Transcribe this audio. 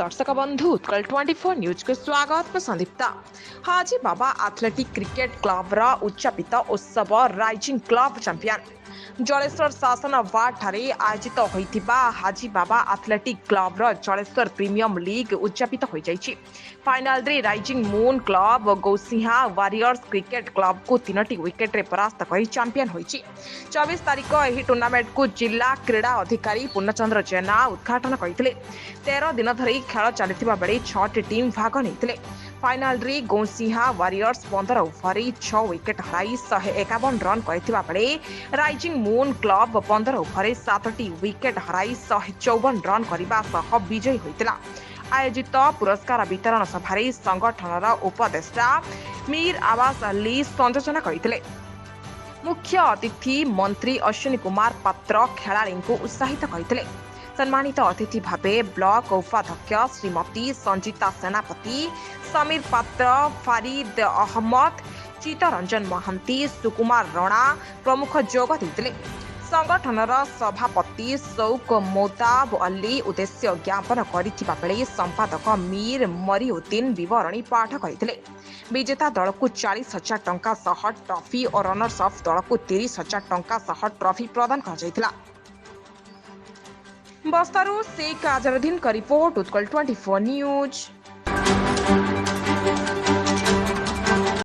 दर्शक बंधु उत्कल 24 न्यूज को स्वागत में संदीप्ता। हाजी बाबा एथलेटिक क्रिकेट क्लब रा उच्चापित उत्सव राइजिंग क्लब चैंपियन जलेश्वर शासन वार्ड ठारे आयोजित होइथिबा हाजी बाबा एथलेटिक क्लब रा जलेश्वर प्रीमियम लीग उच्चापित हो जाइछि। फाइनल रे rising moon club Gausinha warriors cricket club को 3टी विकेट रे परास्त करी चैंपियन होइछि। 24 तारिख एही टूर्नामेंट को जिला क्रीड़ा अधिकारी पूर्णचंद्र जेना उद्घाटन करथिले। 13 दिन धरी खेल चलिथिबा बेले 6टी टीम भाग नेथिले। फाइनल रे गौसिंहा वारियर्स 15 ओवर 6 विकेट हराई 151 रन करथिबा बेले राइजिंग मून क्लब 15 ओवर 7टी विकेट हराई 154 रन करबा सह विजयी होइतिला। आयोजित पुरस्कार वितरण सभारे संगठनर उपदेष्टा मीर आवास अली संयोजन करथिले। मुख्य अतिथि मंत्री अश्विनी कुमार पात्र खेलाड़ी को उत्साहित करथिले। सम्मानित अतिथि भावे ब्लॉक उपाध्यक्ष श्रीमती संजीता सेनापति, समीर पात्र, फारिद अहमद, चित्तरंजन महांती, सुकुमार राणा प्रमुख जोग देथिले। संगठनर सभापति शौक मोताब अली उद्देश्य ज्ञापन करिथिबा बेले संपादक मीर मरिउद्दीन विवरणी पाठ करथिले। विजेता दल को 40,000 टंका सह ट्रॉफी और रनर्स अफ दल को 30,000 टंका सह ट्रॉफी प्रदान कर जायतिला। बस्तारू शेख अजरुद्दीन का रिपोर्ट उत्कल 24 न्यूज।